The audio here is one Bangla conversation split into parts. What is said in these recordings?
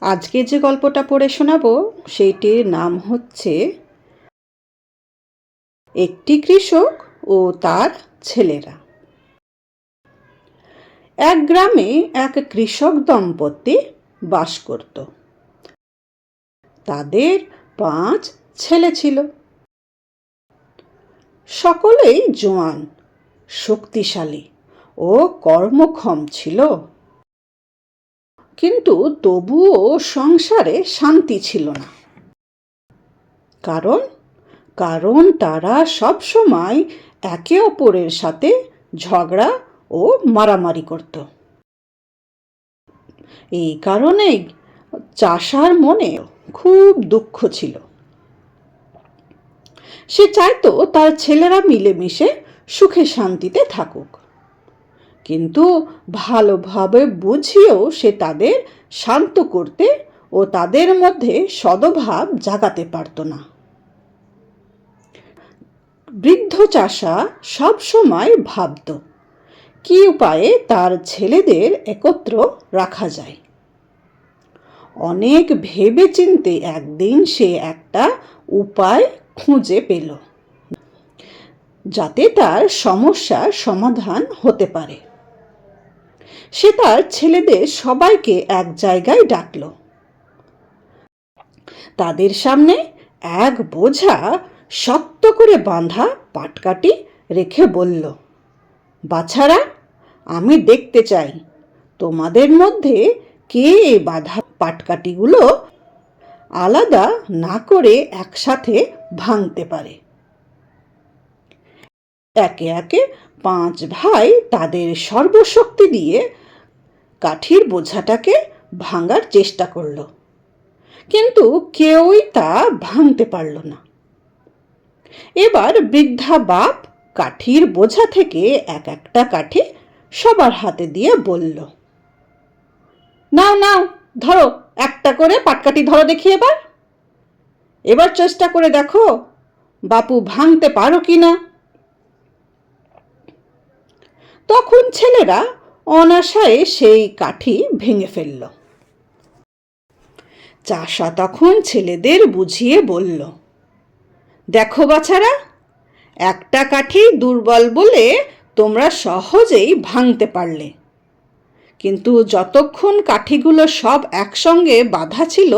আজকে যে গল্পটা পড়ে শোনাবো সেইটির নাম হচ্ছে একটি কৃষক ও তার ছেলেরা। এক গ্রামে এক কৃষক দম্পতি বাস করত। তাদের 5 ছেলে ছিল। সকলেই জোয়ান, শক্তিশালী ও কর্মক্ষম ছিল। কিন্তু তবুও সংসারে শান্তি ছিল না। কারণ তারা সব সময় একে অপরের সাথে ঝগড়া ও মারামারি করত। এই কারণেই চাষার মনে খুব দুঃখ ছিল। সে চাইতো তার ছেলেরা মিলেমিশে সুখে শান্তিতে থাকুক, কিন্তু ভালোভাবে বুঝিয়েও সে তাদের শান্ত করতে ও তাদের মধ্যে সদ্ভাব জাগাতে পারত না। বৃদ্ধ চাষা সব সময় ভাবত কি উপায়ে তার ছেলেদের একত্র রাখা যায়। অনেক ভেবেচিন্তে একদিন সে একটা উপায় খুঁজে পেল, যাতে তার সমস্যার সমাধান হতে পারে। সে তার ছেলেদের সবাইকে এক জায়গায় ডাকল। তাদের সামনে এক বোঝা শক্ত করে বাঁধা পাটকাঠি রেখে বলল, বাছারা, আমি দেখতে চাই তোমাদের মধ্যে কে এই বাঁধা পাটকাঠিগুলো আলাদা না করে একসাথে ভাঙতে পারে। একে একে 5 ভাই তাদের সর্বশক্তি দিয়ে কাঠির বোঝাটাকে ভাঙার চেষ্টা করল, কিন্তু কেউই তা ভাঙতে পারল না। এবার বৃদ্ধা বাপ কাঠির বোঝা থেকে এক একটা কাঠি সবার হাতে দিয়ে বলল, নাও নাও, ধরো, একটা করে পাটকাঠি ধরো দেখি। এবার চেষ্টা করে দেখো বাপু ভাঙতে পারো কিনা। তখন ছেলেরা অনায়াসে সেই কাঠি ভেঙে ফেলল। চাষা তখন ছেলেদের বুঝিয়ে বলল, দেখো বাছারা, একটা কাঠি দুর্বল বলে তোমরা সহজেই ভাঙতে পারলে, কিন্তু যতক্ষণ কাঠিগুলো সব একসঙ্গে বাঁধা ছিল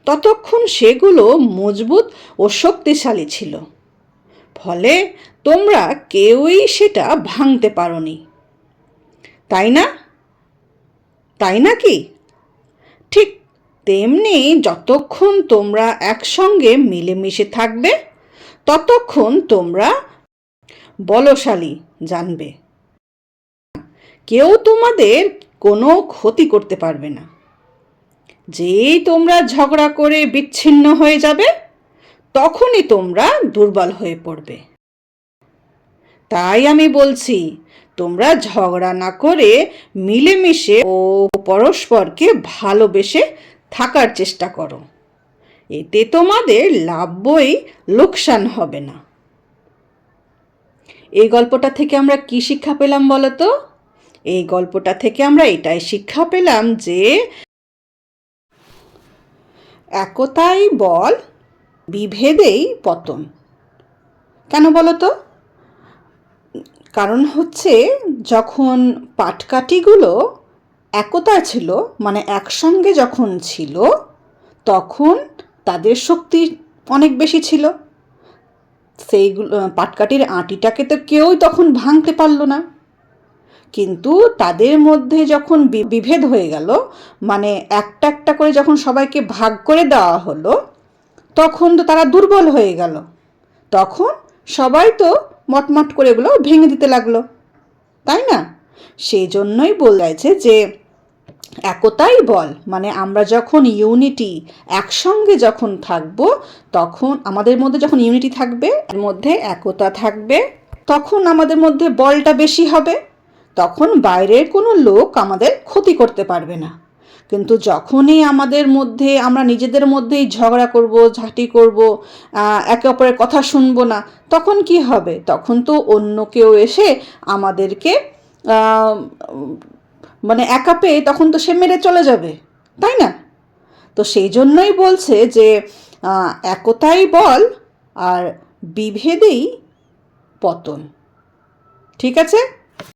ততক্ষণ সেগুলো মজবুত ও শক্তিশালী ছিল। ফলে তোমরা কেউই সেটা ভাঙতে পারোনি, তাই না? তাই নাকি? ঠিক তেমনি যতক্ষণ তোমরা একসঙ্গে মিলেমিশে থাকবে ততক্ষণ তোমরা বলশালী জানবে। কেউ তোমাদের কোনো ক্ষতি করতে পারবে না। যেই তোমরা ঝগড়া করে বিচ্ছিন্ন হয়ে যাবে তখনই তোমরা দুর্বল হয়ে পড়বে। তাই আমি বলছি, তোমরা ঝগড়া না করে মিলেমিশে ও পরস্পরকে ভালোবেসে থাকার চেষ্টা করো। এতে তোমাদের লাভই লোকসান হবে না। এই গল্পটা থেকে আমরা কি শিক্ষা পেলাম বলো তো? এই গল্পটা থেকে আমরা এটাই শিক্ষা পেলাম যে একতাই বল, বিভেদেই পতন। কেন বলো তো? কারণ হচ্ছে যখন পাটকাঠিগুলো একতা ছিল, মানে একসঙ্গে যখন ছিল, তখন তাদের শক্তি অনেক বেশি ছিল। সেইগুলো পাটকাঠির আঁটিটাকে তো কেউই তখন ভাঙতে পারল না। কিন্তু তাদের মধ্যে যখন বিভেদ হয়ে গেল, মানে একটা একটা করে যখন সবাইকে ভাগ করে দেওয়া হলো, তখন তো তারা দুর্বল হয়ে গেল। তখন সবাই তো মটমট করে এগুলো ভেঙে দিতে লাগলো, তাই না? সেই জন্যই বলেছে যে একতাই বল, মানে আমরা যখন ইউনিটি, একসঙ্গে যখন থাকবো, তখন আমাদের মধ্যে যখন ইউনিটি থাকবে, এর মধ্যে একতা থাকবে, তখন আমাদের মধ্যে বলটা বেশি হবে। তখন বাইরের কোনো লোক আমাদের ক্ষতি করতে পারবে না। কিন্তু যখনই আমাদের মধ্যে আমরা নিজেদের মধ্যেই ঝগড়া করব, ঝাঁটি করব, একে অপরের কথা শুনবো না, তখন কি হবে? তখন তো অন্য কেউ এসে আমাদেরকে মানে একা পেয়ে তখন তো সে মেরে চলে যাবে, তাই না? তো সেই জন্যই বলছে যে একতাই বল আর বিভেদেই পতন। ঠিক আছে?